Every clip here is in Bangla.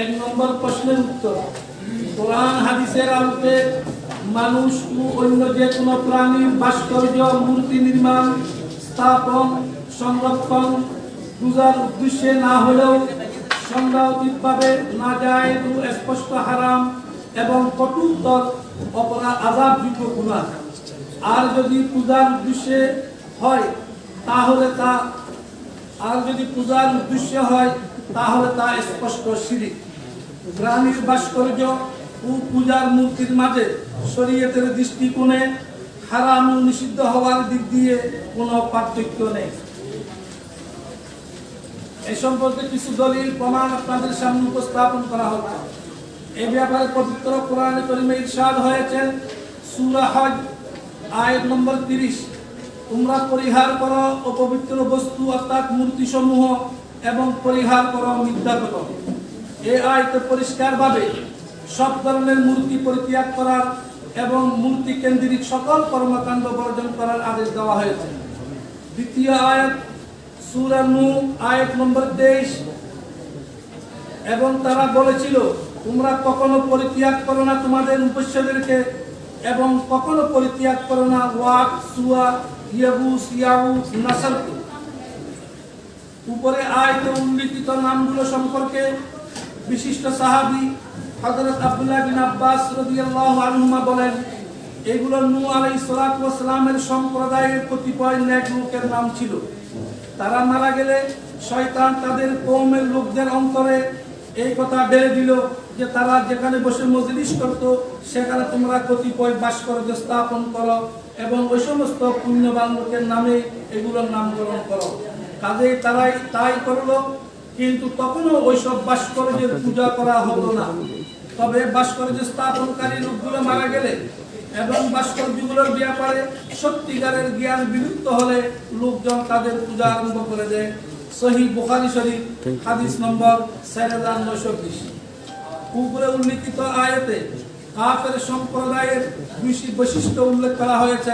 এক নম্বর প্রশ্নের উত্তর, কোরআন হাদিসের আলোকে মানুষ ও অন্য যে কোনো প্রাণীর ভাস্কর্য, মূর্তি নির্মাণ, স্থাপন, সংরক্ষণ, পূজার উদ্দেশ্যে না হলেও সংজ্ঞাতীতভাবে নাজায়েজ ও স্পষ্ট হারাম এবং কঠোরতর অপরাধ, আযাবযোগ্য গুনাহ। আর যদি পূজার উদ্দেশ্যে হয় তাহলে তা স্পষ্ট শিরক। প্রাণীর ভাস্কর্য ও পূজার মূর্তির মাঝে শরীয়তের দৃষ্টিকোণে হারাম ও নিষিদ্ধ হওয়ার দিক দিয়ে কোনো পার্থক্য নেই। এই সম্পর্কে কিছু দলিল প্রমাণ আপনাদের সামনে উপস্থাপন করা হচ্ছে। এই ব্যাপারে পবিত্র কোরআনে কারীমে ইরশাদ হয়েছে, সূরা হজ আয়াত নম্বর 30, তোমরা পরিহার করো অপবিত্র বস্তু অর্থাৎ মূর্তি সমূহ এবং পরিহার করো মিথ্যা কথা। এই আয়াতে পরিষ্কারভাবে সব ধরনের মূর্তি পরিত্যাগ করার এবং মূর্তি কেন্দ্রিক সকল কর্মকাণ্ড বর্জন করার আদেশ দেওয়া হয়েছে। দ্বিতীয় আয়াত সূরা নূহ আয়াত নম্বর 23, এবং তারা বলেছিল, তোমরা কখনো পরিত্যাগ করো না তোমাদের উপাস্যদেরকে এবং কখনো পরিত্যাগ করো না ওয়াক, সুয়া, ইয়াগুস, ইয়াউক, নাসর। উপরে আয়াতে উল্লেখিত নামগুলো সম্পর্কে বিশিষ্ট সাহাবী হযরত আব্দুল্লাহ বিন আব্বাস রাদিয়াল্লাহু আনহুমা বলেন, এগুলো নূহ আলাইহিস সালাতু ওয়াস সালামের সম্প্রদায়ের কতিপয় নেক লোকের নাম ছিল। তারা মারা গেলে শয়তান তাদের কওমের লোকদের অন্তরে এই কথা ঢেলে দিল যে তারা যেখানে বসে মজলিস করত সেখানে তোমরা কতিপয় ভাস্কর্য স্থাপন করো এবং ওই সমস্ত পুণ্যবান লোকের নামে এগুলোর নামকরণ করো। কাজেই তারাই তাই করলো, কিন্তু তখনও ওইসব ভাস্কর্যের পূজা করা হলো না। তবে ভাস্কর্য স্থাপনকারী লোকগুলো মারা গেলে এবং ভাস্কর্যগুলোর ব্যাপারে সত্যিকারের জ্ঞান বিলুপ্ত হলে লোকজন তাদের পূজা আরম্ভ করে দেয়। সহিহ বুখারী শরীফ হাদিস নম্বর 4920। উপরে উল্লেখিত আয়াতে কাফের সম্প্রদায়ের দুইটি বৈশিষ্ট্য উল্লেখ করা হয়েছে।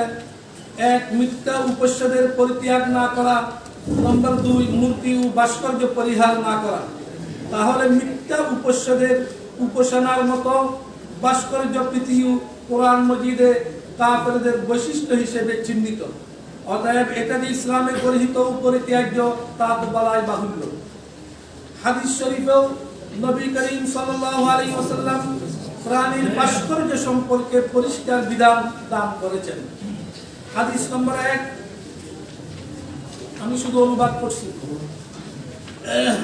এক, মিথ্যা উপাস্যদের পরিত্যাগ না করা। নম্বর 2, মূর্তি ও ভাস্কর্য পরিহার না করা। তাহলে মিথ্যা উপাস্যদের উপাসনার মতো ভাস্কর্য পৃথিবী কোরআন মজিদে কাফেরদের বৈশিষ্ট্য হিসেবে চিহ্নিত। অতএব এটা যে ইসলামের গৃহীত ও পরিত্যাজ্য তা তো বলাই বাহুল্য। হাদিস শরীফেও নবী করিম সাল্লাল্লাহু আলাইহি ওয়াসাল্লাম প্রাণীর ভাস্কর্য সম্পর্কে পরিষ্কার বিধান দান করেছেন। হাদিস নম্বর 1, আমি শুধু অনুবাদ করছি।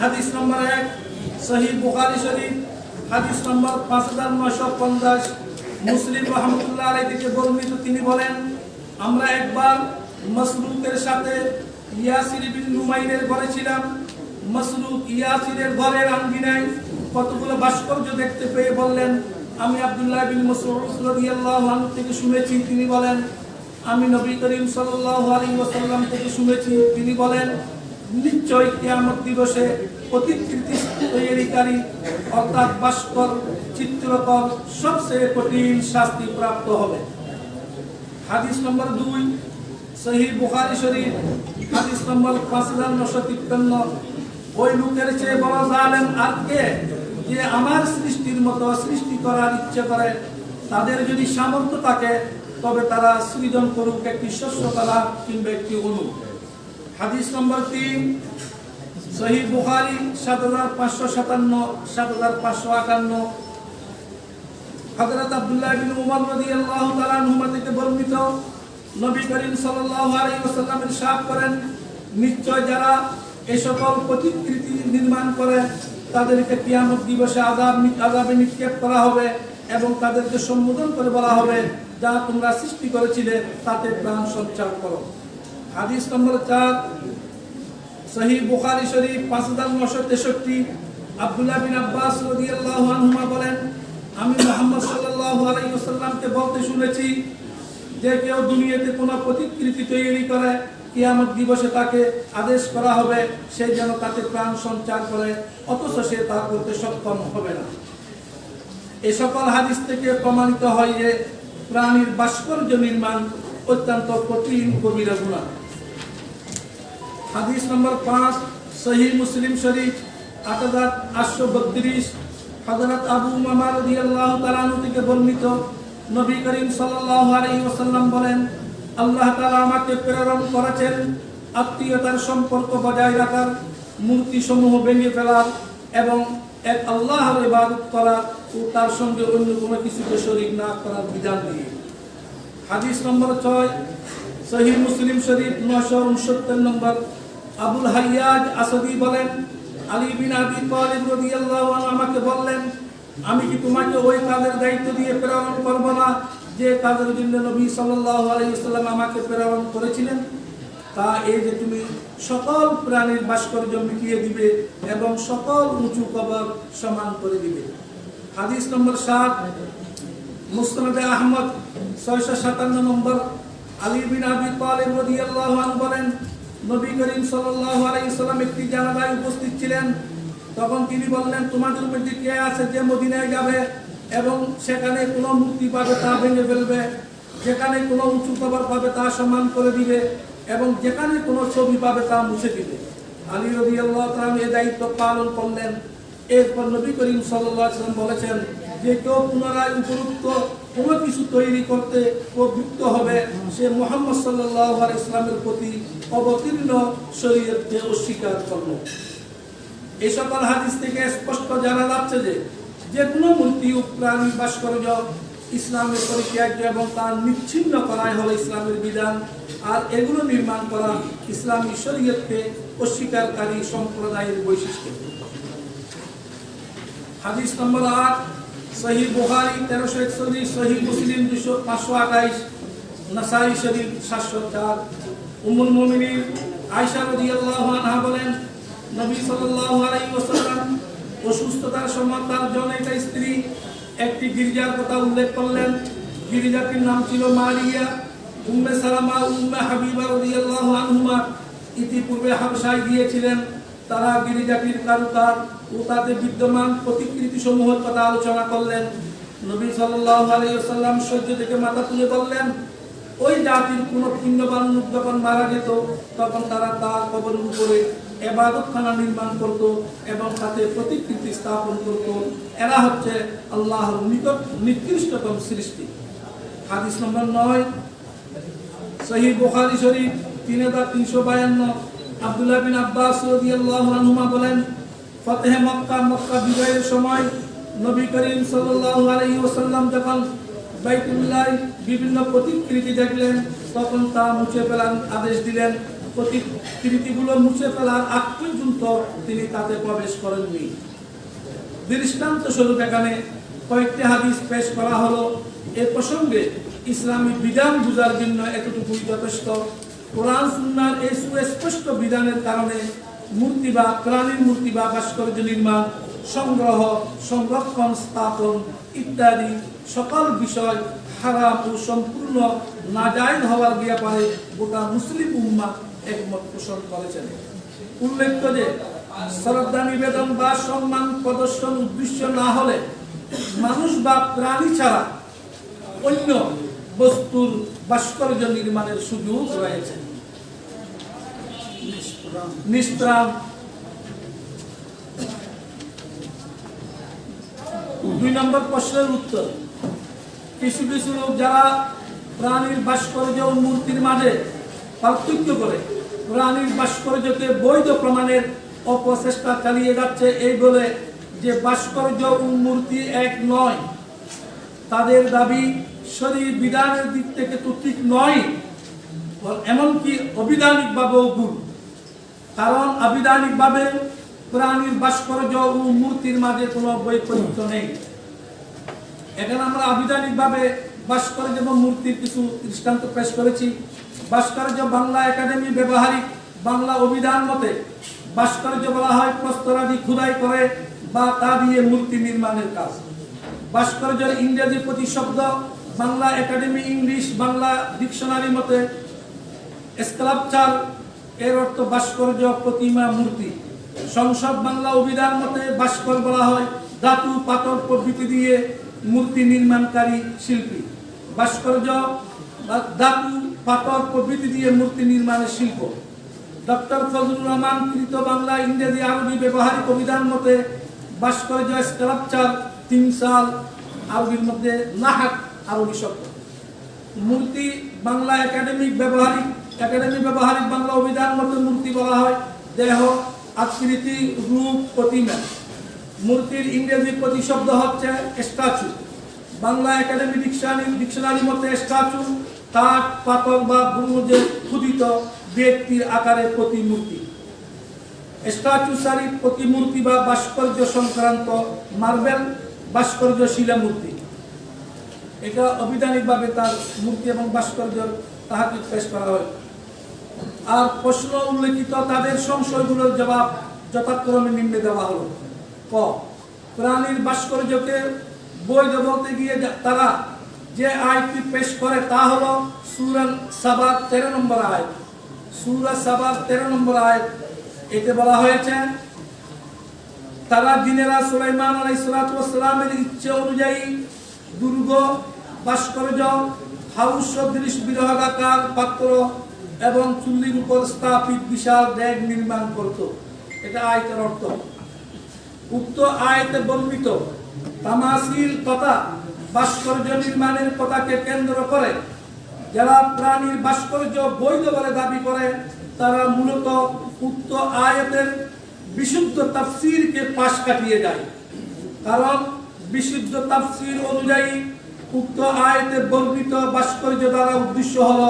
হাদিস নম্বর 1, সহিহ বুখারী শরীফ হাদিস নম্বর 5950, মুসলিম রাহমাতুল্লাহ আলাইহি থেকে বর্ণিত। তিনি বলেন, আমরা একবার মাসরুকের সাথে ইয়াসির বিন নুমাইরের ঘরে ছিলাম। মাসরুক ইয়াসিরের ঘরের আঙ্গিনায় কতগুলো ভাস্কর্য দেখতে পেয়ে বললেন, আমি আব্দুল্লাহ বিন মাসউদ রাদিয়াল্লাহু আনহু থেকে শুনেছি। তিনি বলেন, আমি নবী করিম সাল্লাল্লাহু আলাইহি ওয়াসাল্লাম থেকে শুনেছি। তিনি বলেন, নিশ্চয় কিয়ামত দিবসে প্রতিকৃতি তৈরিকারী অর্থাৎ ভাস্কর, চিত্রকর সবচেয়ে কঠিন শাস্তি প্রাপ্ত হবে। হাদিস নম্বর 2, সহিহ বুখারী শরীফ হাদিস নম্বর 5953, ওই লোকের চেয়ে বড় জালেম আর কে, যে আমার সৃষ্টির মতো সৃষ্টি করার ইচ্ছে করে। তাদের যদি সামর্থ্য থাকে তবে তারা সৃজন করুক একটি শস্যকলা কিংবা একটি অনু। হাদিস নম্বর 3, সহিহ বুখারী 7557, 7558, হযরত আব্দুল্লাহ বিন উমর রাদিয়াল্লাহু তাআলা আনহুমা থেকে বর্ণিত, নবী করিম সাল্লাল্লাহু আলাইহি ওয়াসাল্লাম ইরশাদ করেন, নিশ্চয় যারা এই সকল প্রতিকৃতি নির্মাণ করে তাদেরকে কিয়ামত দিবসে আযাবে নিক্ষেপ করা হবে এবং তাদেরকে সম্বোধন করে বলা হবে, যা তোমরা সৃষ্টি করেছিলে তাতে প্রাণ সঞ্চার করো। হাদিস নম্বর 4, সহিহ বুখারী শরীফ 5963, আব্দুল্লাহ বিন আব্বাস রাদিয়াল্লাহু আনহুমা বলেন, আমি মুহাম্মদ সাল্লাল্লাহু আলাইহি ওয়াসাল্লামকে বলতে শুনেছি যে কেউ দুনিয়াতে কোনো প্রতিকৃতি তৈরি করে কিয়ামত দিবসে তাকে আদেশ করা হবে সে যেন তাতে প্রাণ সঞ্চার করে, অথচ সে তা করতে সক্ষম হবে না। এই সকল হাদিস থেকে প্রমাণিত হয় যে প্রাণীর ভাস্কর্য নির্মাণ অত্যন্ত কঠিন কবিরা গুনাহ। হাদিস নম্বর 5, সহিহ মুসলিম শরীফ 8832, হযরত আবু উমামা রাদিয়াল্লাহু তাআলা আনহু থেকে বর্ণিত, নবী করিম সাল্লাল্লাহু আলাইহি ওয়াসাল্লাম বলেন, আল্লাহ তাআলা আমাকে প্রেরণ করেছেন আত্মীয়তার সম্পর্ক বজায় রাখার, মূর্তি সমূহ ভেঙে ফেলার এবং এক আল্লাহর ইবাদত করা ও তার সঙ্গে অন্য কোনো কিছুকে শরীক না করার বিধান দিয়ে। হাদিস নম্বর 6, সহিহ মুসলিম শরীফ 969 নম্বর। আবুল হাইয়াজ আসাদি বলেন, আলী বিন আবি তালিব রাদিয়াল্লাহু আনহু আমাকে বললেন, আমি কি তোমাকে ওই কাজের দায়িত্ব দিয়ে প্রেরণ করব না যে কাজের জন্য নবী সাল্লাল্লাহু আলাইহি ওয়াসাল্লাম আমাকে প্রেরণ করেছিলেন? তা এই যে তুমি সকল প্রাণীর ভাস্কর্য মিটিয়ে দিবে এবং সকল উঁচু কবর সমান করে দিবে। হাদিস নম্বর 7, মুসনাদে আহমদ 657 নম্বর। আলী বিন আবি তালিব রাদিয়াল্লাহু আনহু বলেন, নবী করিম সাল্লাল্লাহু আলাইহি ওয়াসাল্লাম একটি জানাজায় উপস্থিত ছিলেন। তখন তিনি বললেন, তোমাদের মধ্যে কে আছে যে মদিনায় যাবে এবং সেখানে কোনো মূর্তি পাবে তা ভেঙে ফেলবে, যেখানে কোনো উঁচু কবর পাবে তা সমান করে দিবে এবং যেখানে কোনো ছবি পাবে তা মুছে দিবে। আলী রাদিয়াল্লাহু তাআলা এই দায়িত্ব পালন করলেন। এরপর নবী করিম সাল্লাল্লাহু আলাইহি ওয়াসাল্লাম বলেছেন, যে কেউ পুনরায় উপযুক্ত কোনো কিছু তৈরি করতে প্রবৃত্ত হবে, সে মুহাম্মদ সাল্লাল্লাহু আলাইহি ওয়াসাল্লামের প্রতি অবতীর্ণ শরীয়তকে অস্বীকার করল। এই সকল হাদিস থেকে স্পষ্ট জানা যাচ্ছে যে যে কোনো মূর্তি ও প্রাণী ভাস্কর্য ইসলামের পরিত্যাজ্য এবং তার নিচ্ছিন্ন করাই হলো ইসলামের বিধান। আর এগুলো নির্মাণ করা ইসলামী শরীয়তকে অস্বীকারী সম্প্রদায়ের বৈশিষ্ট্য। হাদিস নম্বর 8, সহিহ বুখারী 1341, সহিহ মুসলিম 528, নাসাই শরীফ 704। উম্মুল মুমিনিন আয়েশা রাদিয়াল্লাহু আনহা বলেন, নবী সাল্লাল্লাহু আলাইহি ওয়াসাল্লাম অসুস্থতার সময় তার জনৈকা স্ত্রী একটি গির্জার কথা উল্লেখ করলেন। গির্জাটির নাম ছিল মারিয়া। উম্মে সালামা উম্মে হাবিবা রাদিয়াল্লাহু আনহুমা ইতিপূর্বে হাবশায় গিয়েছিলেন। তারা গির্জাটির কারুকাজ ও তাতে বিদ্যমান প্রতিকৃতি সমূহের কথা আলোচনা করলেন। নবী সাল্লাল্লাহু আলাইহি ওয়াসাল্লাম সহ্য থেকে মাথা তুলে বললেন, ওই জাতির কোন পুণ্যবান লোক যখন মারা যেত তখন তারা তার কবরের উপরে ইবাদতখানা নির্মাণ করত এবং তাতে প্রতিকৃতি স্থাপন করত। এরা হচ্ছে আল্লাহর নিকট নিকৃষ্টতম সৃষ্টি। হাদিস নম্বর 9, সহিহ বুখারী শরীফ 3352। আব্দুল্লাহ বিন আব্বাস রাদিয়াল্লাহু আনহুমা বলেন, ফতহে মক্কা, মক্কা বিজয়ের সময় নবী করিম সাল্লাল্লাহু আলাইহি ওয়াসাল্লাম যখন বাইতুল্লাহ বিভিন্ন প্রতিকৃতি দেখলেন তখন তা মুছে ফেলার আদেশ দিলেন। প্রতিকৃতিগুলো মুছে ফেলার আগ পর্যন্ত তিনি তাতে প্রবেশ করেননি। দৃষ্টান্ত স্বরূপ এখানে কয়েকটি হাদিস পেশ করা হলো। এ প্রসঙ্গে ইসলামী বিধান বুঝার জন্য এতটুকুই যথেষ্ট। কোরআন সুন্নাহর এই সুস্পষ্ট বিধানের কারণে মূর্তি বা প্রাণীর মূর্তি বা ভাস্কর্য নির্মাণ, সংগ্রহ, সংরক্ষণ, স্থাপন ইত্যাদি সকল বিষয় হারাম ও সম্পূর্ণ নাজায়েজ হওয়ার ব্যাপারে গোটা মুসলিম উম্মাহ একমত পোষণ করেছেন। উল্লেখ্য যে শ্রদ্ধা নিবেদন বা সম্মান প্রদর্শন উদ্দেশ্য না হলে মানুষ বা প্রাণী ছাড়া অন্য বস্তুর ভাস্কর্য নির্মাণের সুযোগ রয়েছে। নিষ্প্রাণ। 2 নম্বর প্রশ্নের উত্তর, কিছু কিছু লোক যারা প্রাণীর ভাস্কর্য ও মূর্তির মাঝে পার্থক্য করে প্রাণীর ভাস্কর্যকে বৈধ প্রমাণের অপচেষ্টা চালিয়ে যাচ্ছে এই বলে যে ভাস্কর্য ও মূর্তি এক নয়। তাদের দাবি শরীর বিধানের দিক থেকে তো ঠিক নয়, এমনকি অবিধানিকভাবেও ভুল। কারণ আবিধানিকভাবে প্রাণীর ভাস্কর্য ও মূর্তির মাঝে কোনো বৈপরীত্য নেই। এখানে আমরা আবিধানিকভাবে ভাস্কর্য এবং মূর্তির কিছু দৃষ্টান্ত পেশ করেছি। ভাস্কর্য বাংলা একাডেমি ব্যবহারিক বাংলা অভিধান মতে ভাস্কর্য বলা হয় প্রস্তরাদি খোদাই করে বা তা দিয়ে মূর্তি নির্মাণের কাজ। ভাস্কর্যের ইংরেজি প্রতিশব্দ Bangla academy English Bangla dictionary মতে স্কাল্পচার, এর অর্থ ভাস্কর্য, প্রতিমা, মূর্তি। সংসদ বাংলা অভিধান মতে ভাস্কর বলা হয় ধাতু, পাথর প্রভৃতি দিয়ে মূর্তি নির্মাণকারী শিল্পী। ভাস্কর্য ধাতু, পাথর প্রভৃতি দিয়ে মূর্তি নির্মাণের শিল্প। ডক্টর ফজলুর রহমান কৃত বাংলা ইংরেজি আরবি ব্যবহারিক অভিধান মতে ভাস্কর্য স্কাল্পচার তিমসাল, আরবির মধ্যে নাহাক আরবি শব্দ। মূর্তি বাংলা একাডেমিক ব্যবহারিক বাংলা অভিধান মতে মূর্তি বলা হয় দেহ, আকৃতি, রূপ, প্রতিমা। মূর্তির ইংরেজি প্রতিশব্দ হচ্ছে স্ট্যাচু। বাংলা একাডেমি ডিকশনারি মতে স্ট্যাচু কাঠ, পাথর বা ব্রোঞ্জে খোদিত ব্যক্তির আকারে প্রতিমূর্তি। স্ট্যাচুসারি প্রতিমূর্তি বা ভাস্কর্য সংক্রান্ত মার্বেল ভাস্কর্য শিলা মূর্তি। এটা অবিধানিকভাবে তার মূর্তি এবং ভাস্কর্য তাহাকে পেশ করা হয়। আর প্রশ্ন উল্লেখিত তাদের সংশয়গুলোর জবাব যথাক্রমে নিম্নে দেওয়া হলো। ক, প্রাণীর ভাস্কর্যকে বৈধ বলতে গিয়ে তারা যে আয়াতটি পেশ করে তা হলো সূরা সাবা 13 নম্বর আয়াত। সূরা সাবা 13 নম্বর আয়াত, এতে বলা হয়েছে তারা জিনেরা সুলাইমান আলাইহিস সালামের ইচ্ছে অনুযায়ী দুর্গ, ভাস্কর্য, হাউস সদৃশ বিরহাকার পাত্র এবং চুল্লির উপর স্থাপিত বিশাল ডেগ নির্মাণ করত। এটা আয়াতের অর্থ। উক্ত আয়াতে বর্ণিত তামাসিল তথা ভাস্কর্য নির্মাণের কথাকে কেন্দ্র করে যারা প্রাণীর ভাস্কর্য বৈধ বলে দাবি করে তারা মূলত উক্ত আয়াতের বিশুদ্ধ তাফসীরকে পাশ কাটিয়ে যায়। কারণ বিশুদ্ধ তাফসীর অনুযায়ী উক্ত আয়াতে বর্ণিত ভাস্কর্য দ্বারা উদ্দেশ্য হলো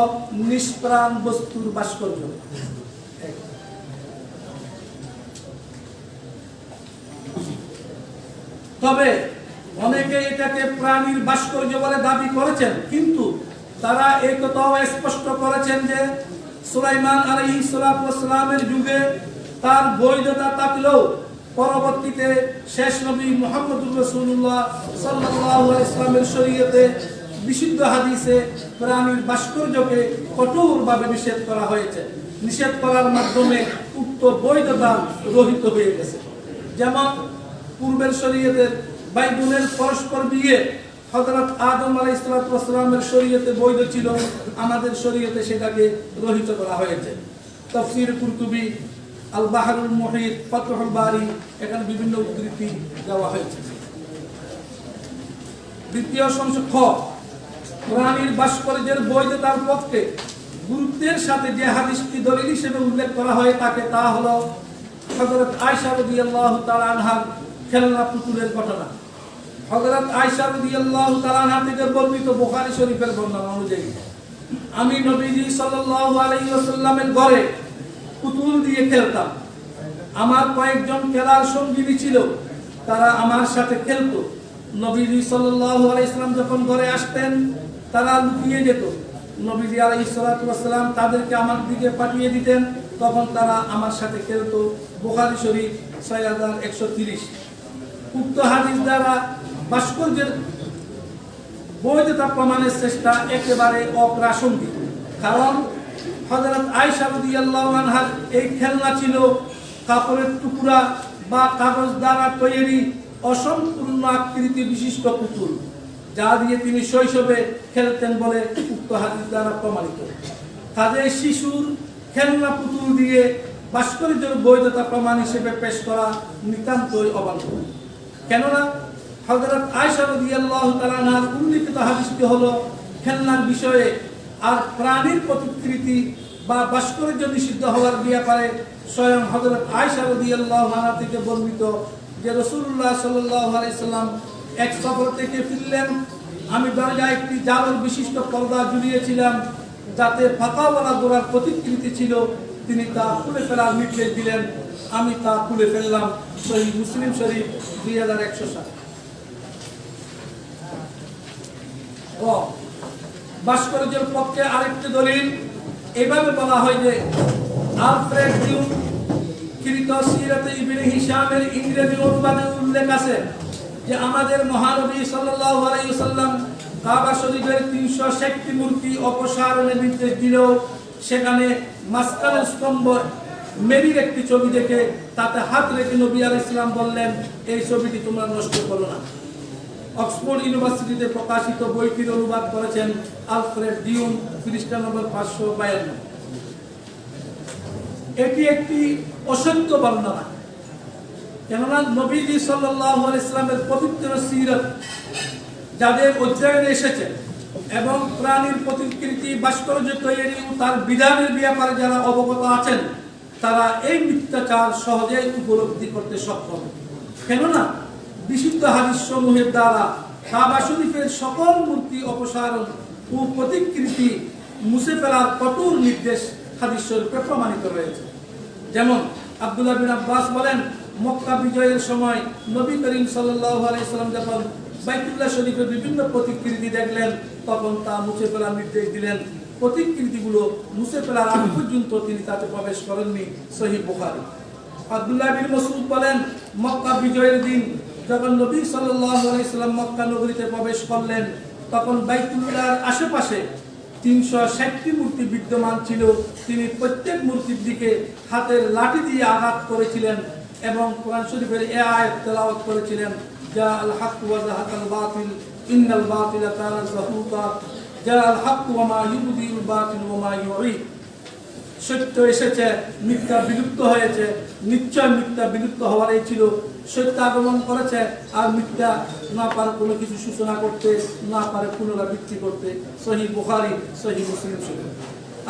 নিষ্প্রাণ বস্তুর ভাস্কর্য। তবে অনেকে এটাকে প্রাণীর ভাস্কর্য বলে দাবি করেছেন, কিন্তু তারা এই কথাও স্পষ্ট করেছেন যে সুলাইমান আলাইহিস সালামের যুগে তার বৈধতা থাকলেও পরবর্তীতে শেষ নবী মুহাম্মদুর রাসূলুল্লাহ সাল্লাল্লাহু আলাইহি ওয়াসাল্লামের শরীয়তে বিশুদ্ধ হাদিসে প্রাণীর ভাস্কর্যকে কঠোরভাবে নিষেধ করা হয়েছে। নিষেধ করার মাধ্যমে উক্ত বৈধতা রহিত হয়ে গেছে। যেমন পূর্বের শরীয়তের ভাই বোনের পরস্পর বিয়ে হযরত আদম আলাইহিস সালামের শরীয়তে বৈধ ছিল, আমাদের শরীয়তে সেটাকে রহিত করা হয়েছে। তাফসীর কুরতুবী, আল বাহরুল মুহিত, ফাতহুল বারী, এখানে বিভিন্ন উদ্ধৃতি দেওয়া হয়েছে। দ্বিতীয় সংশয় খ, প্রাণীর ভাস্কর্যের বৈধতার পক্ষে গুরুত্বের সাথে যে হাদিসটি দলিল হিসেবে উল্লেখ করা হয় তা হলো হযরত আয়েশা রাদিয়াল্লাহু তাআলা আনহার খেলনা পুতুলের ঘটনা। হযরত আয়েশা রাদিয়াল্লাহু তাআলা আনহা থেকে বর্ণিত বুখারী শরীফের বর্ণনা অনুযায়ী আমি নবীজি সাল্লাল্লাহু আলাইহি ওয়াসাল্লামের ঘরে পুতুল দিয়ে খেলতাম। আমার কয়েকজন খেলার সঙ্গী ছিল, তারা আমার সাথে খেলতো। নবীজি সাল্লাল্লাহু আলাইহি ওয়াসাল্লাম যখন ঘরে আসতেন তারা লুকিয়ে যেত। নবীজি আলাইহিস সালাতু ওয়াসসালাম তাদেরকে আমার দিকে পাঠিয়ে দিতেন, তখন তারা আমার সাথে খেলতো। বুখারী শরীফ 6130। উক্ত হাদিস দ্বারা ভাস্কর্যের বৈধতা প্রমাণের চেষ্টা একেবারে অপ্রাসঙ্গিক। কারণ হযরত আয়েশা রাদিয়াল্লাহু আনহার এই খেলনা ছিল কাপড়ের টুকরা বা কাগজ দ্বারা তৈরি অসম্পূর্ণ আকৃতি বিশিষ্ট পুতুল, যা দিয়ে তিনি শৈশবে খেলতেন বলে উক্ত হাদিস দ্বারা প্রমাণিত। কাজেই শিশুর খেলনা পুতুল দিয়ে ভাস্কর্যের বৈধতা প্রমাণ হিসেবে পেশ করা নিতান্তই অবান্তর। কেননা হযরত আয়েশা রাদিয়াল্লাহু তাআলা আনহার উল্লেখিত হাদিসটি হলো খেলনার বিষয়ে, আর প্রাণীর প্রতিকৃতি বা ভাস্কর্য নিষিদ্ধ হওয়ার ব্যাপারে স্বয়ং হযরত আয়েশা রাদিয়াল্লাহু আনহা থেকে বর্ণিত যে রাসূলুল্লাহ সাল্লাল্লাহু আলাইহি সাল্লাম এক সফর থেকে ফিরলেন, আমি দরজায় একটি জালর বিশিষ্ট পর্দা ঝুলিয়েছিলাম যাতে ফাঁকাওয়ালা গোড়ার প্রতিকৃতি ছিল। তিনি তা খুলে ফেলার নির্দেশ দিলেন, আমি তা খুলে ফেললাম। সহিহ মুসলিম শরীফ 2107। ভাস্কর্যের পক্ষে আরেকটি দলিল এভাবে বলা হয় যে আলফ্রেড ডিউন কৃত সিরাতে ইবনে হিশামের ইংরেজি অনুবাদে উল্লেখ আছে যে আমাদের মহানবী সাল্লাল্লাহু আলাইহি ওয়াসাল্লাম কাবা শরীফের 360টি মূর্তি অপসারণের নির্দেশ দিলেও সেখানে মাঝখানের স্তম্ভ মেরির একটি ছবি দেখে তাতে হাত রেখে নবী আলাইহিস সালাম বললেন, এই ছবিটি তোমরা নষ্ট করো না। অক্সফোর্ড ইউনিভার্সিটিতে প্রকাশিত বইটির অনুবাদ করেছেন আলফ্রেড ডিউন, পৃষ্ঠা নম্বর 552। এটি একটি অসত্য বর্ণনা। কেননা নবীজি সাল্লাল্লাহু আলাইহি সাল্লামের পবিত্র সিরাত যাদের অধ্যয়নে এসেছে এবং প্রাণীর প্রতিকৃতি ভাস্কর্য তৈরি ও তার বিধানের ব্যাপারে যারা অবগত আছেন তারা এই মিথ্যাচার সহজেই উপলব্ধি করতে সক্ষম। কেননা বিশুদ্ধ হাদিস সমূহের দ্বারা কাবা শরীফের সকল মূর্তি অপসারণ ও প্রতিকৃতি মুছে ফেলার কঠোর নির্দেশ হাদিস শরীফে প্রমাণিত রয়েছে। যেমন আব্দুল্লাহ বিন আব্বাস বলেন, মক্কা বিজয়ের সময় নবী করিম সাল্লাল্লাহু আলাইহি সাল্লাম যখন বাইতুল্লাহ শরীফের বিভিন্ন প্রতিকৃতি দেখলেন তখন তা মুছে ফেলার নির্দেশ দিলেন। প্রতিকৃতিগুলো মুছে ফেলার আগ পর্যন্ত তিনি তাতে প্রবেশ করেননি। সহিহ বুখারী। আব্দুল্লাহ বিন মাসউদ বলেন, মক্কা বিজয়ের দিন যখন নবী সাল্লাল্লাহু আলাইহি সাল্লাম মক্কা নগরীতে প্রবেশ করলেন তখন বাইতুল্লাহর আশেপাশে 360টি মূর্তি বিদ্যমান ছিল। তিনি প্রত্যেক মূর্তির দিকে হাতের লাঠি দিয়ে আঘাত করেছিলেন এবং কোরআন শরীফের এই আয়াত তেলাওয়াত করেছিলেন, জা আল হক ওয়া যাহাকাল বাতিল ইন্নাল বাতিলা কানা যাহুকা জা আল হক ওয়া মা ইউবদিল বাতিল ওয়া মা ইউঈদ। সত্য এসেছে, মিথ্যা বিলুপ্ত হয়েছে। নিশ্চয় মিথ্যা বিলুপ্ত হওয়ারই ছিল। সত্য আগমন করেছে আর মিথ্যা না পারে কোনো কিছু সূচনা করতে, না পারে পুনরাবৃত্তি করতে। সহিহ বুখারী, সহিহ মুসলিম শরীফ।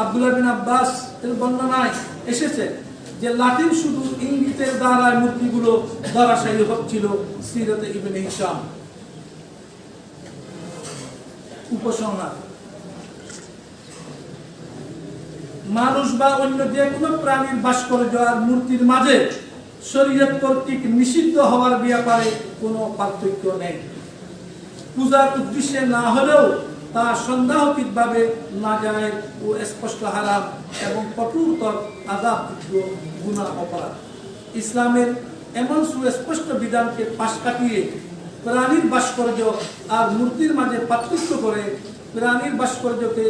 আব্দুল্লাহ বিন আব্বাস এর বর্ণনায় এসেছে যে লাঠির শুধু ইঙ্গিতের দ্বারা মূর্তিগুলো ধরাশায়ী হচ্ছিল। সিরাতে ইবনে হিশাম। উপসংহার: মানুষ বা অন্য যে কোনো প্রাণীর ভাস্কর্য আর মূর্তির মাঝে শরীয়ত কর্তৃক নিষিদ্ধ হওয়ার ব্যাপারে কোনো পার্থক্য নেই। পূজার উদ্দেশ্যে না হলেও তা সন্দেহকৃতভাবে নাজায়েজ ও স্পষ্ট হারাম এবং কঠোরতর আযাবযোগ্য গুনাহ অপরাধ। ইসলামের এমন সুস্পষ্ট বিধানকে পাশ কাটিয়ে প্রাণীর ভাস্কর্য আর মূর্তির মাঝে পার্থক্য করে প্রাণীর ভাস্কর্যকে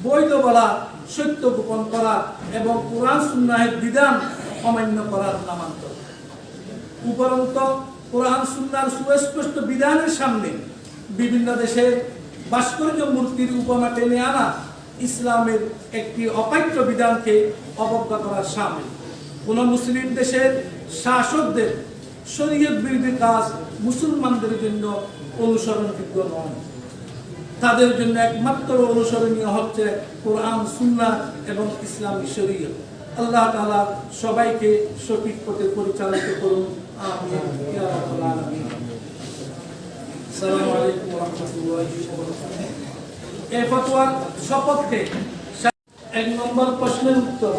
বৈধ বলা, সত্য গোপন করা এবং কোরআন সুন্নাহের বিধান অমান্য করার নামান্তর। উপরন্ত কোরআন সুন্নাহর সুস্পষ্ট বিধানের সামনে বিভিন্ন দেশের ভাস্কর্য মূর্তির উপমা টেনে আনা ইসলামের একটি অকাট্য বিধানকে অবজ্ঞা করার সামিল। কোন মুসলিম দেশের শাসকদের শরীয়ত বিরোধী কাজ মুসলমানদের জন্য অনুসরণযোগ্য নয়। তাদের জন্য একমাত্র অনুসরণীয় হচ্ছে কোরআন, সুন্নাহ এবং ইসলামী শরীয়ত। আল্লাহ তাআলা সবাইকে সঠিক পথে পরিচালিত করুন। আমিন ইয়া রাব্বাল আলামিন। আসসালামু আলাইকুম ওয়া রাহমাতুল্লাহি ওয়া বারাকাতুহু। এই ফতোয়ার সপক্ষে 1 নম্বর প্রশ্নের উত্তর: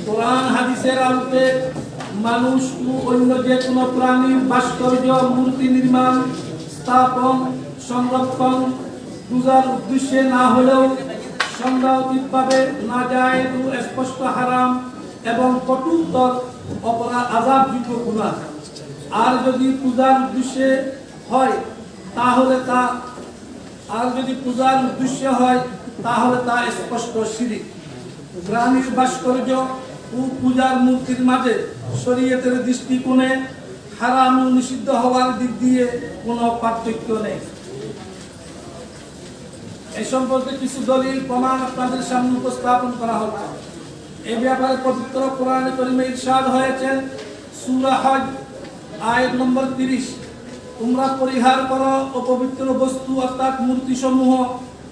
কোরআন হাদিসের আলোকে মানুষ ও অন্য যে কোনো প্রাণীর ভাস্কর্য, মূর্তি নির্মাণ, স্থাপন, সংরক্ষণ পূজার উদ্দেশ্যে না হলেও সন্দেহকৃতভাবে নাজায়েজ ও স্পষ্ট হারাম এবং কঠোরতর অপরাধ, আযাবযোগ্য গুনাহ। আর যদি পূজার উদ্দেশ্যে হয় তাহলে তা স্পষ্ট শিরক। প্রাণীর ভাস্কর্য ও পূজার মূর্তির মাঝে শরীয়তের দৃষ্টিকোণে হারাম ও নিষিদ্ধ হওয়ার দিক দিয়ে কোনো পার্থক্য নেই। এই সম্পর্কে কিছু দলিল প্রমাণ আপনাদের সামনে উপস্থাপন করা হচ্ছে। এই ব্যাপারে পবিত্র কোরআনে কারিমে ইরশাদ হয়েছে, সূরা হজ আয়াত নম্বর 30, তোমরা পরিহার করো অপবিত্র বস্তু অর্থাৎ মূর্তি সমূহ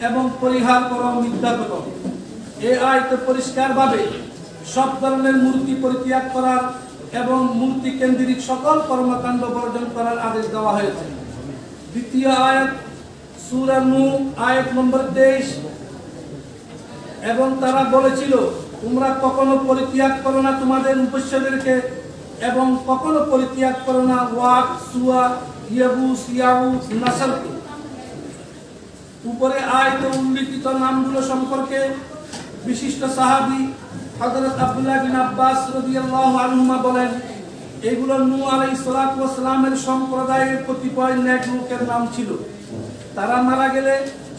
এবং পরিহার করো মিথ্যা কথা। এই আয়াতে পরিষ্কারভাবে সব ধরনের মূর্তি পরিত্যাগ করার এবং মূর্তি কেন্দ্রিক সকল কর্মকাণ্ড বর্জন করার আদেশ দেওয়া হয়েছে। দ্বিতীয় আয়াত সূরা নূহ আয়াত নম্বর 23, এবং তারা বলেছিল, তোমরা কখনো পরিত্যাগ করো না তোমাদের মুপস্সদেরকে এবং কখনো পরিত্যাগ করো না ওয়াদ, সুয়া, ইয়াবুস, ইয়াউস, নাসরকে। উপরে আয়াতে উল্লেখিত নামগুলো সম্পর্কে বিশিষ্ট সাহাবী হযরত আব্দুল্লাহ বিন আব্বাস রাদিয়াল্লাহু আনহুমা বলেন, এগুলো নূহ আলাইহিস সালাতু ওয়াস সালামের সম্প্রদায়ের কতিপয় নেক লোকের নাম ছিল। তারা মারা গেলে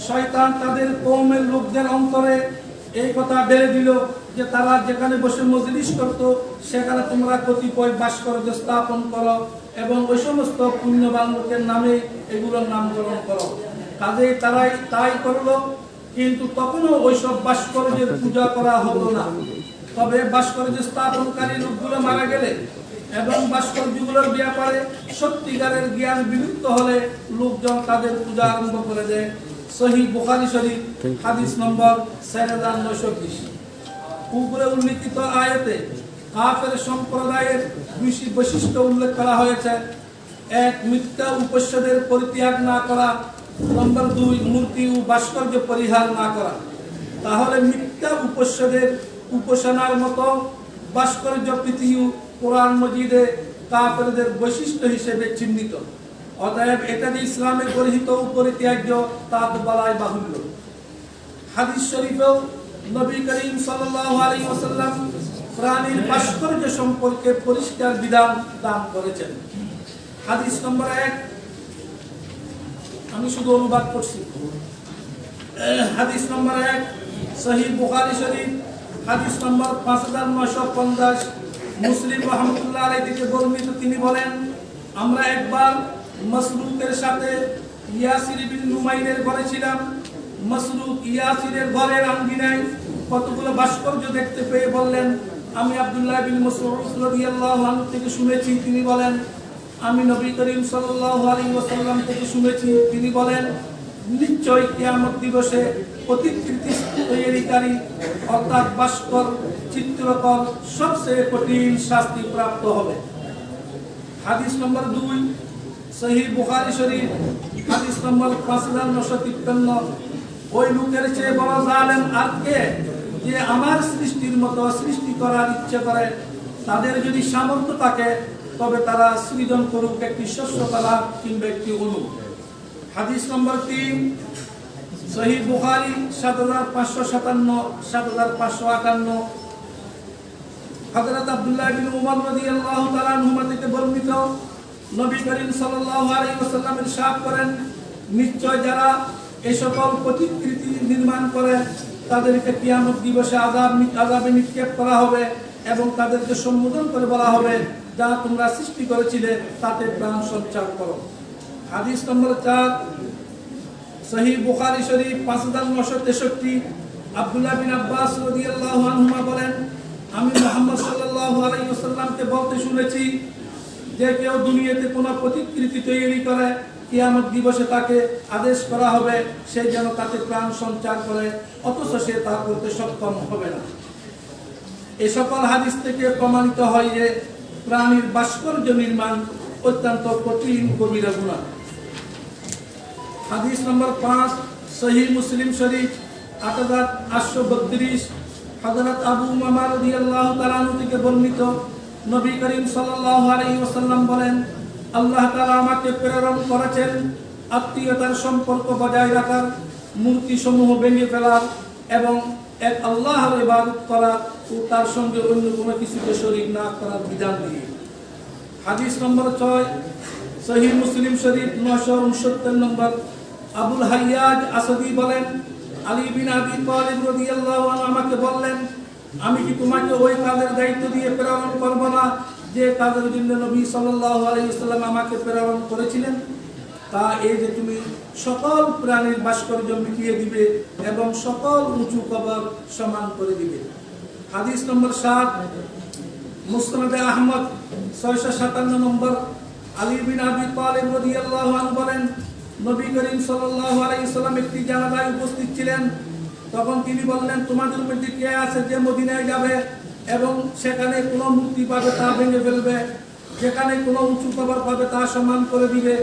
শয়তান তাদের কওমের লোকদের অন্তরে এই কথা ঢেলে দিল যে তারা যেখানে বসে মজলিস করত সেখানে তোমরা কতিপয় ভাস্কর্য স্থাপন করো এবং ওই সমস্ত পুণ্যবান লোকের নামে এগুলোর নামকরণ করো। কাজেই তারাই তাই করলো, কিন্তু তখনও ওইসব ভাস্কর্যের পূজা করা হতো না। তবে ভাস্কর্য স্থাপনকারী লোকগুলো মারা গেলে এবং ভাস্কর্যগুলোর ব্যাপারে সত্যিকারের জ্ঞান বিলুপ্ত হলে লোকজন তাদের পূজা আরম্ভ করে দেয়। সহিহ বুখারী শরীফ হাদিস নম্বর 4920। উপরে উল্লেখিত আয়াতে কাফের সম্প্রদায়ের দুইটি বৈশিষ্ট্য উল্লেখ করা হয়েছে। এক, মিথ্যা উপাস্যদের পরিত্যাগ না করা। নম্বর 2, মূর্তি ও ভাস্কর্য পরিহার না করা। তাহলে মিথ্যা উপাস্যদের উপাসনার মতো ভাস্কর্য পৃথিবী কোরআন মজিদে কাফেরদের বৈশিষ্ট্য হিসেবে চিহ্নিত। অতএব এটা যে ইসলামে গৃহীত ও পরিত্যাজ্য তা তো বলাই বাহুল্য। হাদিস শরীফেও নবী করিম সাল্লাল্লাহু আলাইহি ওয়াসাল্লাম প্রাণীর ভাস্কর্য সম্পর্কে পরিষ্কার বিধান দান করেছেন। হাদিস নম্বর 1, আমি শুধু অনুবাদ করছি। হাদিস নম্বর 1, সহিহ বুখারী শরীফ হাদিস নম্বর 5950, মুসলিম রাহমাতুল্লাহ আলাইহি থেকে বর্ণিত। তিনি বলেন, আমরা একবার মাসরুকের সাথে ইয়াসির বিন নুমাইরের ঘরে ছিলাম। মাসরুক ইয়াসিরের ঘরের আঙ্গিনায় কতগুলো ভাস্কর্য দেখতে পেয়ে বললেন, আমি আব্দুল্লাহ বিন মাসউদ রাদিয়াল্লাহু আনহু থেকে শুনেছি। তিনি বলেন, আমি নবী করিম সাল্লাল্লাহু আলাইহি ওয়াসাল্লাম থেকে শুনেছি। তিনি বলেন, নিশ্চয় কিয়ামত দিবসে প্রতিকৃতি তৈরিকারী অর্থাৎ ভাস্কর চিত্রকর সবচেয়ে কঠিন শাস্তি প্রাপ্ত হবে। হাদিস নম্বর 2, সহিহ বুখারী শরীফ হাদিস নম্বর 5953। ওই লোকের চেয়ে বড় জালেম আর কে, যে আমার সৃষ্টির মতো সৃষ্টি করার ইচ্ছে করে। তাদের যদি সামর্থ্য থাকে তবে তারা সৃজন করুক একটি শস্যকলা কিংবা একটি অনু। হাদিস নম্বর 3, সহিহ বুখারী 7557, 7558। হযরত আব্দুল্লাহ বিন উমর রাদিয়াল্লাহু তাআলা আনহুমা থেকে বর্ণিত, নবী করিম সাল্লাল্লাহু আলাইহি ওয়াসাল্লাম ইরশাদ করেন, নিশ্চয় যারা এই সকল প্রতিকৃতি নির্মাণ করে তাদেরকে কিয়ামত দিবসে আযাবে নিক্ষেপ করা হবে এবং তাদেরকে সম্বোধন করে বলা হবে, যা তোমরা সৃষ্টি করেছিলে তাতে প্রাণ সঞ্চার করো। হাদিস নম্বর 4, সহিহ বুখারী শরীফ 5963। আব্দুল্লাহ বিন আব্বাস রাদিয়াল্লাহু আনহুমা বলেন, আমি মুহাম্মদ সাল্লাল্লাহু আলাইহি ওয়াসাল্লামকে বলতে শুনেছি, যে কেউ দুনিয়াতে কোনো প্রতিকৃতি তৈরি করে কিয়ামত দিবসে তাকে আদেশ করা হবে সে যেন তাতে প্রাণ সঞ্চার করে, অথচ সে তা করতে সক্ষম হবে না। এই সকল হাদিস থেকে প্রমাণিত হয় যে প্রাণীর ভাস্কর্য নির্মাণ অত্যন্ত কঠিন কবিরা গুনাহ। হাদিস নম্বর 5, সহিহ মুসলিম শরীফ 8832। হযরত আবু উমামা রাদিয়াল্লাহু তাআলা আনহু থেকে বর্ণিত, নবী করিম সাল্লাল্লাহু আলাইহি ওয়াসাল্লাম বলেন, আল্লাহ তাআলা আমাকে প্রেরণ করেছেন আত্মীয়তার সম্পর্ক বজায় রাখার, মূর্তি সমূহ ভেঙে ফেলার এবং এক আল্লাহর ইবাদত করা ও তার সঙ্গে অন্য কোনো কিছুকে শরীক না করার বিধান দিয়ে। হাদিস নম্বর 6, সহিহ মুসলিম শরীফ 969 নম্বর। আবুল হাইয়াজ আসাদি বলেন, আলী বিন আবি তালিব রাদিয়াল্লাহু আনহু আমাকে বললেন, আমি কি তোমাকে ওই কাজের দায়িত্ব দিয়ে প্রেরণ করব না যে কাজের জন্য নবী সাল্লাল্লাহু আলাইহি ওয়াসাল্লাম আমাকে প্রেরণ করেছিলেন? তা এই যে তুমি সকল প্রাণীর ভাস্কর্য মিটিয়ে দিবে এবং সকল উঁচু কবর সমান করে দিবে। হাদিস নম্বর 7, মুসনাদে আহমদ 657 নম্বর। আলী বিন আবি তালিব রাদিয়াল্লাহু আনহু বলেন, নবী করিম সাল্লাল্লাহু আলাইহি ওয়াসাল্লাম একটি জানাজায় উপস্থিত ছিলেন। তখন তিনি বললেন, তোমাদের মধ্যে কে আছে যে মদিনায় যাবে এবং সেখানে কোনো মূর্তি পাবে তা ভেঙে ফেলবে, যেখানে কোনো উঁচু কবর পাবে তা সমান করে দিবে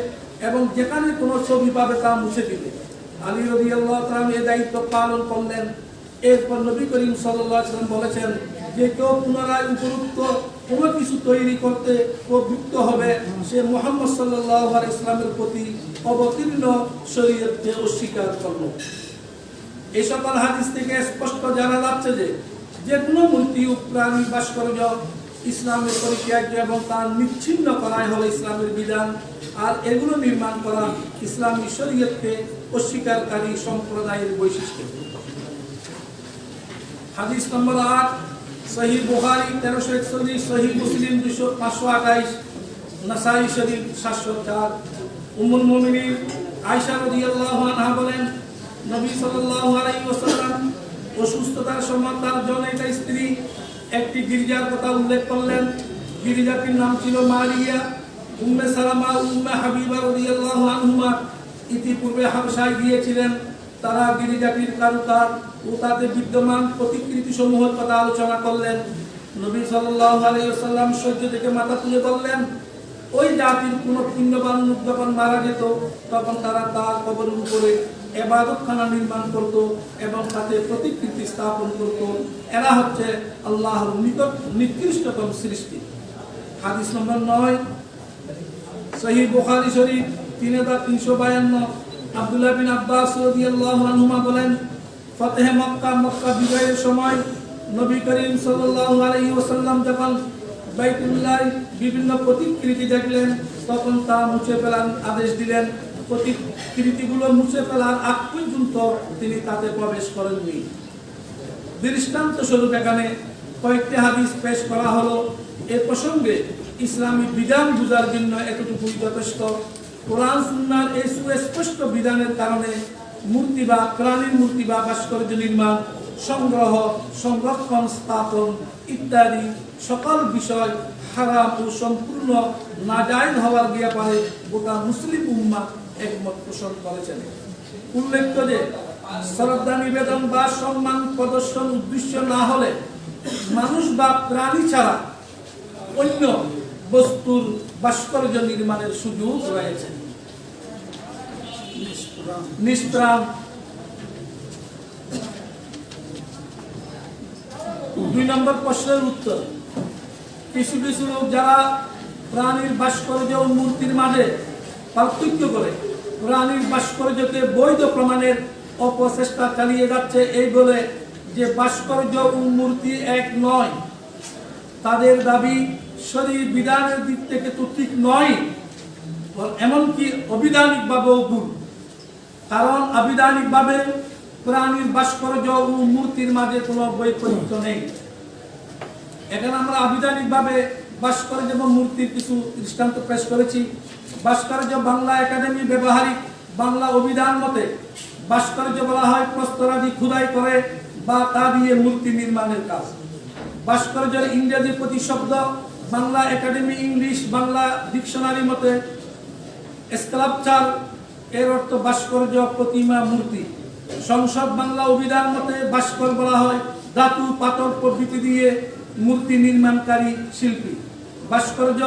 এবং যেখানে কোনো ছবি পাবে তা মুছে দিবে। আলী রাদিয়াল্লাহু তাআলা এই দায়িত্ব পালন করলেন। এরপর নবী করিম সাল্লাল্লাহু আলাইহি ওয়াসাল্লাম বলেছেন, যে কেউ পুনরায় উপযুক্ত কোনো কিছু তৈরি করতে প্রবৃত্ত হবে সে মুহাম্মদ সাল্লাল্লাহু আলাইহি ওয়াসাল্লামের প্রতি অবতীর্ণ শরীয়তকে অস্বীকার করলো। এই সকল হাদিস থেকে স্পষ্ট জানা যাচ্ছে যে যে কোনো মূর্তি ও প্রাণী ভাস্কর্য ইসলামের পরিত্যাজ্য এবং তার নিচ্ছিন্ন করাই হলো ইসলামের বিধান। আর এগুলো নির্মাণ করা ইসলামী শরীয়তকে অস্বীকারী সম্প্রদায়ের বৈশিষ্ট্য। হাদিস নম্বর 8, সহিহ বুখারী 1341, সহিহ মুসলিম 528, নাসাই শরীফ 704। উম্মুল মুমিনিন আয়েশা রাদিয়াল্লাহু আনহা বলেন, নবী সাল্লাল্লাহু আলাইহি ওয়াসাল্লাম অসুস্থতার সময় তার জনৈকা স্ত্রী একটি গির্জার কথা উল্লেখ করলেন। গিরিজাটির নাম ছিল মারিয়া। উম্মে সালামা, উম্মে হাবিবা রাদিয়াল্লাহু আনহুমা ইতিপূর্বে হাবশায় গিয়েছিলেন। তারা গিরিজাটির কারুকার ও তাতে বিদ্যমান প্রতিকৃতি সমূহের কথা আলোচনা করলেন। নবী সাল্লাল্লাহু আলাইহি ওয়াসাল্লাম সহ্য থেকে মাথা তুলে বললেন, ওই জাতির কোন পুণ্যবান লোক যখন মারা যেত তখন তারা তার কবরের উপরে ইবাদতখানা নির্মাণ করত এবং তাতে প্রতিকৃতি স্থাপন করত। এরা হচ্ছে আল্লাহর নিকট নিকৃষ্টতম সৃষ্টি। হাদিস নম্বর 9, সহিহ বুখারী শরীফ 3352। আব্দুল্লাহ বিন আব্বাস রাদিয়াল্লাহু আনহুমা বলেন, ফতহে মক্কা, মক্কা বিজয়ের সময় নবী করিম সাল্লাল্লাহু আলাইহি ওয়াসাল্লাম যখন বাইতুল্লাহ বিভিন্ন প্রতিকৃতি দেখলেন তখন তা মুছে ফেলার আদেশ দিলেন। প্রতিকৃতিগুলো মুছে ফেলার আগ পর্যন্ত তিনি তাতে প্রবেশ করেননি। দৃষ্টান্ত স্বরূপ এখানে কয়েকটি হাদিস পেশ করা হলো। এ প্রসঙ্গে ইসলামী বিধান বুঝার জন্য এতটুকুই যথেষ্ট। কোরআন সুন্নাহর এই সুস্পষ্ট বিধানের কারণে মূর্তি বা প্রাণীর মূর্তি বা ভাস্কর্য নির্মাণ, সংগ্রহ, সংরক্ষণ, স্থাপন ইত্যাদি সকল বিষয় হারাম ও সম্পূর্ণ নাজায়েজ হওয়ার ব্যাপারে গোটা মুসলিম উম্মাহ একমত পোষণ করেছেন। উল্লেখ্য যে শ্রদ্ধা নিবেদন বা সম্মান প্রদর্শন উদ্দেশ্য না হলে মানুষ বা প্রাণী ছাড়া অন্য বস্তুর ভাস্কর্য নির্মাণের সুযোগ রয়েছে। নিষ্প্রাণ। 2 নম্বর প্রশ্নের উত্তর, কিছু কিছু লোক যারা প্রাণীর ভাস্কর্য ও মূর্তির মাঝে পার্থক্য করে প্রাণীর ভাস্কর্যকে বৈধ প্রমাণের অপচেষ্টা চালিয়ে যাচ্ছে এই বলে যে ভাস্কর্য ও মূর্তি এক নয়। তাদের দাবি শরীর বিধানের দিক থেকে তো ঠিক নয়, এমনকি অবিধানিকভাবেও ভুল। কারণ আবিধানিকভাবে প্রাণীর ভাস্কর্য ও মূর্তির মাঝে কোনো বৈপরীত্য নেই। এখানে আমরা আবিধানিকভাবে ভাস্কর্য এবং মূর্তির কিছু দৃষ্টান্ত পেশ করেছি। ভাস্কর্য বাংলা একাডেমি ব্যবহারিক বাংলা অভিধান মতে ভাস্কর্য বলা হয় প্রস্তরাদি খোদাই করে বা তা দিয়ে মূর্তি নির্মাণের কাজ। ভাস্কর্যের ইংরেজি প্রতিশব্দ Bangla academy English Bangla dictionary মতে স্কাল্পচার, এর অর্থ ভাস্কর্য, প্রতিমা, মূর্তি। সংসদ বাংলা অভিধান মতে ভাস্কর বলা হয় ধাতু, পাথর প্রভৃতি দিয়ে মূর্তি নির্মাণকারী শিল্পী। ভাস্কর্য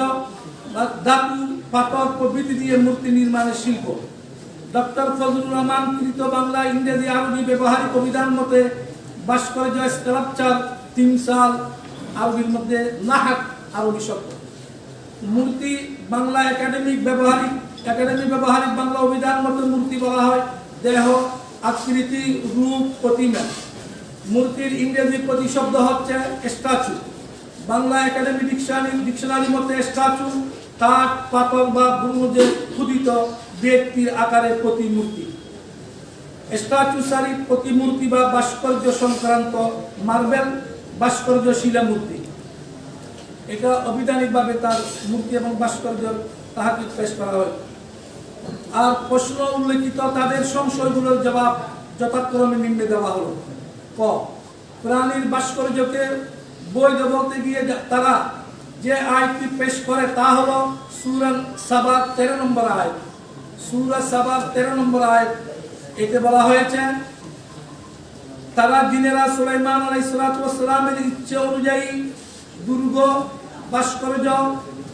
ধাতু, পাথর প্রভৃতি দিয়ে মূর্তি নির্মাণের শিল্প। ডক্টর ফজলুর রহমান কৃত বাংলা ইংরেজি আরবি ব্যবহারিক অভিধান মতে ভাস্কর্য স্কাল্পচার, তিমসাল আরবির মধ্যে নাহাত আরবি শব্দ। মূর্তি বাংলা একাডেমি ব্যবহারিক বাংলা অভিধান মতে মূর্তি বলা হয় দেহ, আকৃতি, রূপ, প্রতিমা। মূর্তির ইংরেজি প্রতিশব্দ হচ্ছে স্ট্যাচু। বাংলা একাডেমি ডিকশনারি মতে স্ট্যাচু কাঠ, পাথর বা ব্রোঞ্জে খোদিত ব্যক্তির আকারে প্রতিমূর্তি। স্ট্যাচুসারি প্রতিমূর্তি বা ভাস্কর্য সংক্রান্ত মার্বেল ভাস্কর্য শিলা মূর্তি। এটা অবিধানিকভাবে তার মূর্তি এবং ভাস্কর্য তাহাকে পেশ করা হয়। আর প্রশ্ন উল্লেখিত তাদের সংশয়গুলোর জবাব যথাক্রমে নিম্নে দেওয়া হলো। ক, প্রাণীর ভাস্কর্যকে বৈধ বলতে গিয়ে তারা যে আয়াতটি পেশ করে তা হলো সূরা সাবা 13 নম্বর আয়াত। সূরা সাবা 13 নম্বর আয়াত, এতে বলা হয়েছে তারা জিনেরা সুলাইমান আলাইহিস সালামের ইচ্ছে অনুযায়ী দুর্গ, ভাস্কর্য,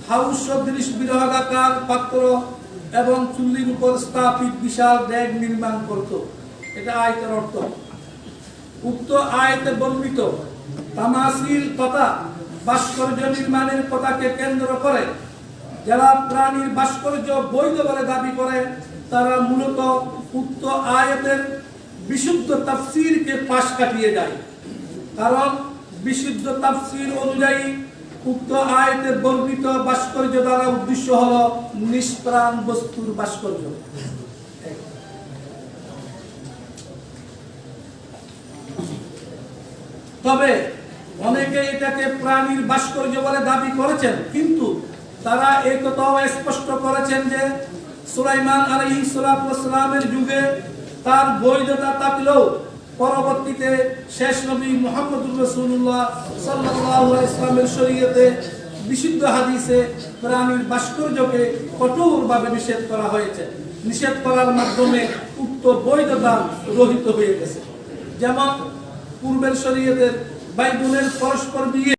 হাউস সদৃশ বিরাগাকার পাত্র এবং চুল্লির উপর স্থাপিত বিশাল ডেগ নির্মাণ করত। এটা আয়াতের অর্থ। উক্ত আয়াতে বর্ণিত তামাসিল তথা ভাস্কর্য নির্মাণের কথাকে কেন্দ্র করে যারা প্রাণীর ভাস্কর্য বৈধ বলে দাবি করে তারা মূলত উক্ত আয়াতের বিশুদ্ধ তাফসীরকে পাশ কাটিয়ে যায়। কারণ বিশুদ্ধ তাফসীর অনুযায়ী উক্ত আয়াতে বর্ণিত ভাস্কর্য দ্বারা উদ্দেশ্য হলো নিষ্প্রাণ বস্তুর ভাস্কর্য। তবে অনেকে এটাকে প্রাণীর ভাস্কর্য বলে দাবি করেছেন, কিন্তু তারা এই কথাও স্পষ্ট করেছেন যে সুলাইমান আলাইহিস সালামের যুগে তার বৈধতা থাকলেও পরবর্তীতে শেষ নবী মুহাম্মদুর রাসূলুল্লাহ সাল্লাল্লাহু আলাইহি ওয়াসাল্লামের শরীয়তে বিশুদ্ধ হাদিসে প্রাণীর ভাস্কর্যকে কঠোরভাবে নিষেধ করা হয়েছে। নিষেধ করার মাধ্যমে উক্ত বৈধতা রহিত হয়ে গেছে। যেমন পূর্বের শরীয়তের ভাই বোনের পরস্পর বিয়ে